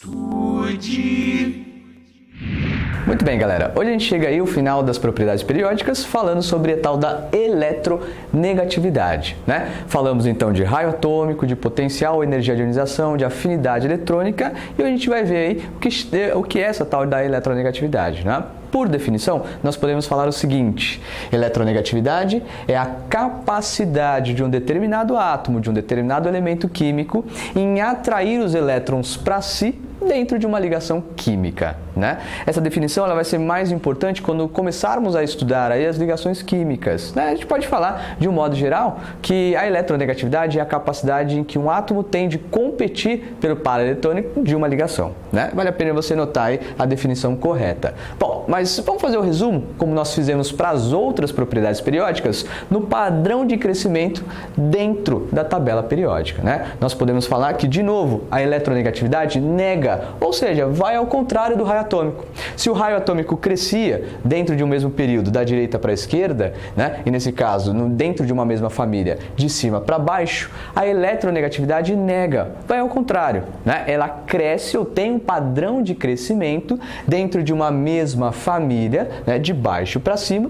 Estude. Muito bem, galera. Hoje a gente chega aí ao final das propriedades periódicas, falando sobre a tal da eletronegatividade, né? Falamos então de raio atômico, de potencial, energia de ionização, de afinidade eletrônica, e hoje a gente vai ver aí o que é essa tal da eletronegatividade, né? Por definição, nós podemos falar o seguinte: eletronegatividade é a capacidade de um determinado átomo, de um determinado elemento químico, em atrair os elétrons para si dentro de uma ligação química, né? Essa definição ela vai ser mais importante quando começarmos a estudar aí as ligações químicas, né? A gente pode falar, de um modo geral, que a eletronegatividade é a capacidade em que um átomo tem de competir pelo par eletrônico de uma ligação, né? Vale a pena você notar aí a definição correta. Bom, mas vamos fazer o resumo, como nós fizemos para as outras propriedades periódicas, no padrão de crescimento dentro da tabela periódica, né? Nós podemos falar que, de novo, a eletronegatividade nega, ou seja, vai ao contrário do raio atômico. Se o raio atômico crescia dentro de um mesmo período, da direita para a esquerda, né? E nesse caso, dentro de uma mesma família, de cima para baixo, a eletronegatividade nega, vai ao contrário, né? Ela cresce ou tem um padrão de crescimento dentro de uma mesma família, né? De baixo para cima,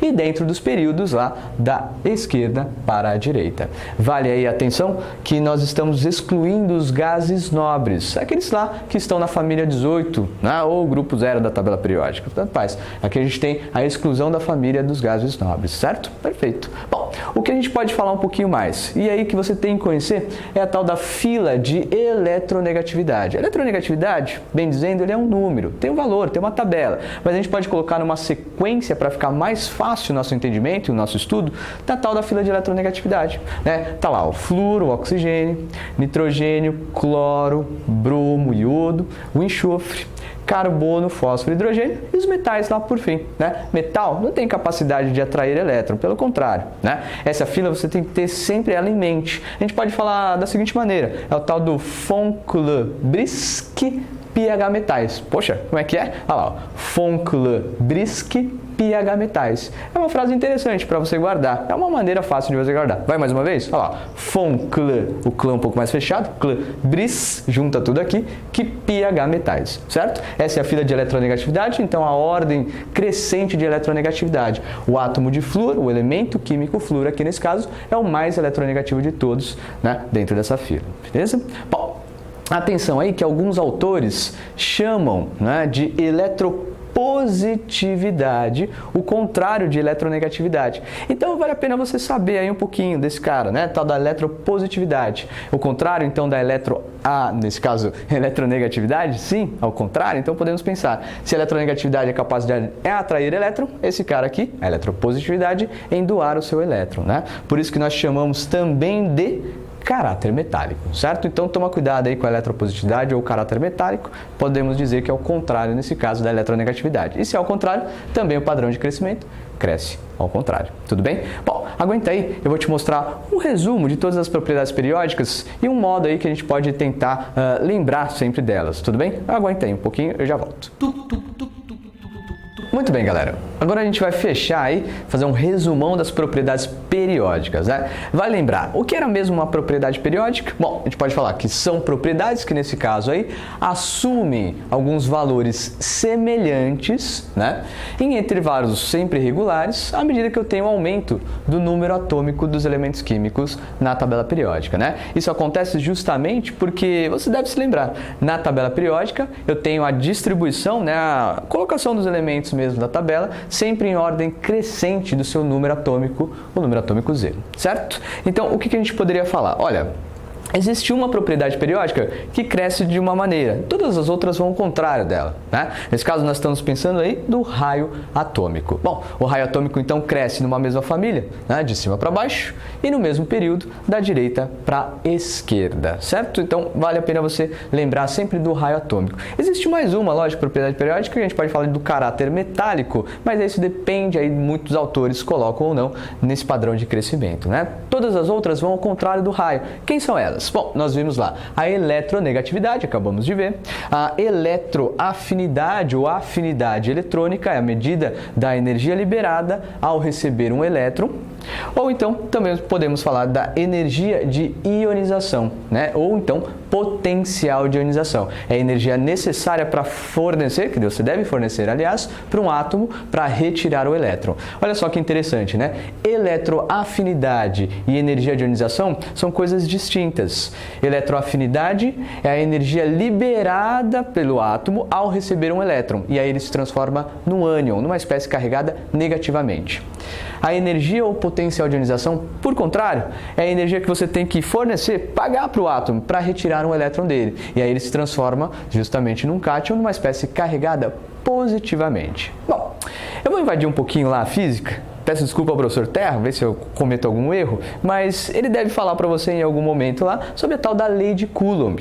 e dentro dos períodos lá da esquerda para a direita. Vale aí a atenção que nós estamos excluindo os gases nobres, aqueles lá que estão na família 18, né, ou grupo 0 da tabela periódica, tanto faz. Aqui a gente tem a exclusão da família dos gases nobres, certo? Perfeito. Bom, o que a gente pode falar um pouquinho mais, e aí que você tem que conhecer, é a tal da fila de eletronegatividade. A eletronegatividade, bem dizendo, ele é um número, tem um valor, tem uma tabela, mas a gente pode colocar numa sequência para ficar mais fácil o nosso entendimento e o nosso estudo da tal da fila de eletronegatividade, né? Tá lá o flúor, o oxigênio, nitrogênio, cloro, bromo, iodo, o enxofre, carbono, fósforo, hidrogênio e os metais lá por fim, né? Metal não tem capacidade de atrair elétron, pelo contrário, né? Essa fila você tem que ter sempre ela em mente. A gente pode falar da seguinte maneira: é o tal do Von-Clebrisky pH metais. Poxa, como é que é? Olha lá, Von-Clebrisky pH metais. É uma frase interessante para você guardar. É uma maneira fácil de você guardar. Vai mais uma vez? Olha lá. O clã um pouco mais fechado. Bris, junta tudo aqui. Que pH metais. Certo? Essa é a fila de eletronegatividade. Então, a ordem crescente de eletronegatividade. O átomo de flúor, o elemento químico flúor, aqui nesse caso, é o mais eletronegativo de todos, né? Dentro dessa fila. Beleza? Bom, atenção aí que alguns autores chamam, né, de eletropositividade, o contrário de eletronegatividade. Então vale a pena você saber aí um pouquinho desse cara, né, tal da eletropositividade. O contrário então da nesse caso, eletronegatividade, sim, ao contrário. Então podemos pensar, se a eletronegatividade é a capacidade de atrair elétron, esse cara aqui, a eletropositividade, em doar o seu elétron, né? Por isso que nós chamamos também de caráter metálico, certo? Então toma cuidado aí com a eletropositividade ou caráter metálico, podemos dizer que é o contrário nesse caso da eletronegatividade. E se é ao contrário, também o padrão de crescimento cresce ao contrário, tudo bem? Bom, aguenta aí, eu vou te mostrar um resumo de todas as propriedades periódicas e um modo aí que a gente pode tentar lembrar sempre delas, tudo bem? Aguenta aí um pouquinho, eu já volto. Muito bem, galera. Agora a gente vai fechar aí, fazer um resumão das propriedades periódicas, né? Vai lembrar, o que era mesmo uma propriedade periódica? Bom, a gente pode falar que são propriedades que, nesse caso aí, assumem alguns valores semelhantes, né? Em intervalos sempre regulares, à medida que eu tenho um aumento do número atômico dos elementos químicos na tabela periódica, né? Isso acontece justamente porque, você deve se lembrar, na tabela periódica eu tenho a distribuição, né? A colocação dos elementos mesmo da tabela, sempre em ordem crescente do seu número atômico, o número atômico zero, certo? Então, o que a gente poderia falar? Olha, existe uma propriedade periódica que cresce de uma maneira, todas as outras vão ao contrário dela, né? Nesse caso, nós estamos pensando aí do raio atômico. Bom, o raio atômico então cresce numa mesma família, né? De cima para baixo e no mesmo período da direita para a esquerda, certo? Então, vale a pena você lembrar sempre do raio atômico. Existe mais uma, lógico, propriedade periódica que a gente pode falar do caráter metálico, mas isso depende aí, muitos autores colocam ou não nesse padrão de crescimento, né? Todas as outras vão ao contrário do raio. Quem são elas? Bom, nós vimos lá a eletronegatividade, acabamos de ver, a eletroafinidade ou afinidade eletrônica, é a medida da energia liberada ao receber um elétron, ou então também podemos falar da energia de ionização, né? Ou então potencial de ionização. É a energia necessária para fornecer, que você deve fornecer, aliás, para um átomo para retirar o elétron. Olha só que interessante, né? Eletroafinidade e energia de ionização são coisas distintas. Eletroafinidade é a energia liberada pelo átomo ao receber um elétron, e aí ele se transforma num ânion, numa espécie carregada negativamente. A energia ou potencial de ionização, por contrário, é a energia que você tem que fornecer, pagar para o átomo para retirar um elétron dele. E aí ele se transforma justamente num cátion, numa espécie carregada positivamente. Bom, eu vou invadir um pouquinho lá a física. Peço desculpa ao professor Terra, ver se eu cometo algum erro, mas ele deve falar para você em algum momento lá sobre a tal da lei de Coulomb.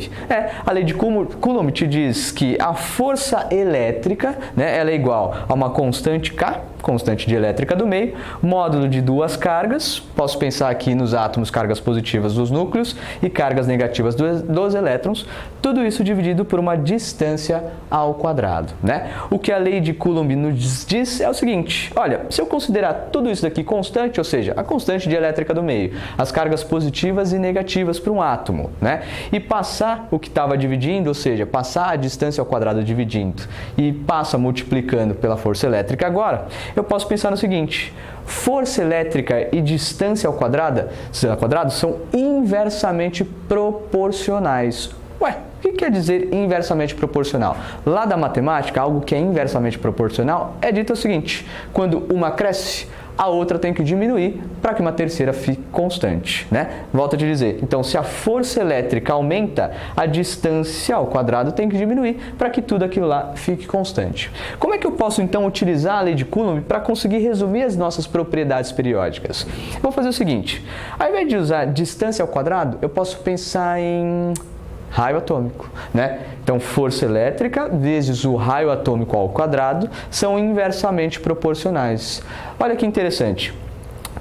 A lei de Coulomb te diz que a força elétrica, né, ela é igual a uma constante K, constante de elétrica do meio, módulo de duas cargas, posso pensar aqui nos átomos cargas positivas dos núcleos e cargas negativas dos elétrons, tudo isso dividido por uma distância ao quadrado, né? O que a lei de Coulomb nos diz é o seguinte, olha, se eu considerar tudo isso daqui constante, ou seja, a constante de elétrica do meio, as cargas positivas e negativas para um átomo, né? E passar o que estava dividindo, ou seja, passar a distância ao quadrado dividindo e passa multiplicando pela força elétrica agora, eu posso pensar no seguinte, força elétrica e distância ao quadrado são inversamente proporcionais. Ué, o que quer dizer inversamente proporcional? Lá da matemática, algo que é inversamente proporcional é dito o seguinte, quando uma cresce, a outra tem que diminuir para que uma terceira fique constante, né? Volto a te dizer, então se a força elétrica aumenta, a distância ao quadrado tem que diminuir para que tudo aquilo lá fique constante. Como é que eu posso então utilizar a lei de Coulomb para conseguir resumir as nossas propriedades periódicas? Eu vou fazer o seguinte, ao invés de usar distância ao quadrado, eu posso pensar em raio atômico, né? Então, força elétrica vezes o raio atômico ao quadrado são inversamente proporcionais. Olha que interessante.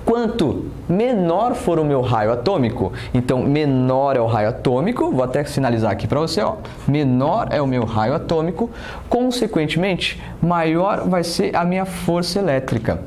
Quanto menor for o meu raio atômico, então menor é o raio atômico, vou até sinalizar aqui para você, ó, menor é o meu raio atômico, consequentemente, maior vai ser a minha força elétrica.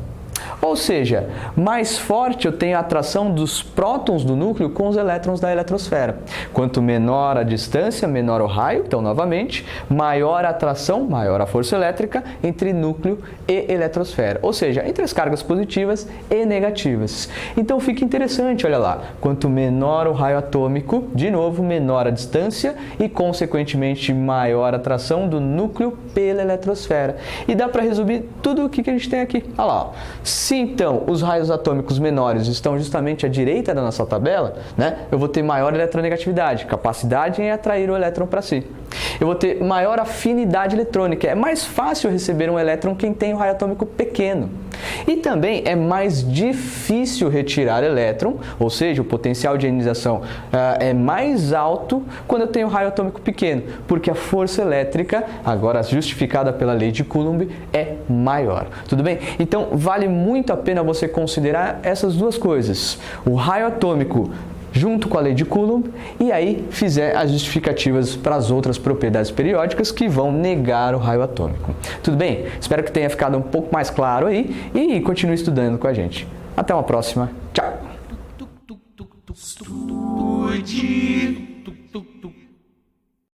Ou seja, mais forte eu tenho a atração dos prótons do núcleo com os elétrons da eletrosfera. Quanto menor a distância, menor o raio, então novamente, maior a atração, maior a força elétrica entre núcleo e eletrosfera. Ou seja, entre as cargas positivas e negativas. Então fica interessante, olha lá, quanto menor o raio atômico, de novo, menor a distância e consequentemente maior a atração do núcleo pela eletrosfera. E dá para resumir tudo o que a gente tem aqui. Olha lá, ó. Se então os raios atômicos menores estão justamente à direita da nossa tabela, né, eu vou ter maior eletronegatividade, capacidade em atrair o elétron para si. Eu vou ter maior afinidade eletrônica, é mais fácil receber um elétron quem tem o raio atômico pequeno. E também é mais difícil retirar elétron, ou seja, o potencial de ionização é mais alto quando eu tenho raio atômico pequeno, porque a força elétrica, agora justificada pela lei de Coulomb, é maior. Tudo bem? Então, vale muito a pena você considerar essas duas coisas. O raio atômico junto com a lei de Coulomb, e aí fizer as justificativas para as outras propriedades periódicas que vão negar o raio atômico. Tudo bem? Espero que tenha ficado um pouco mais claro aí e continue estudando com a gente. Até uma próxima. Tchau!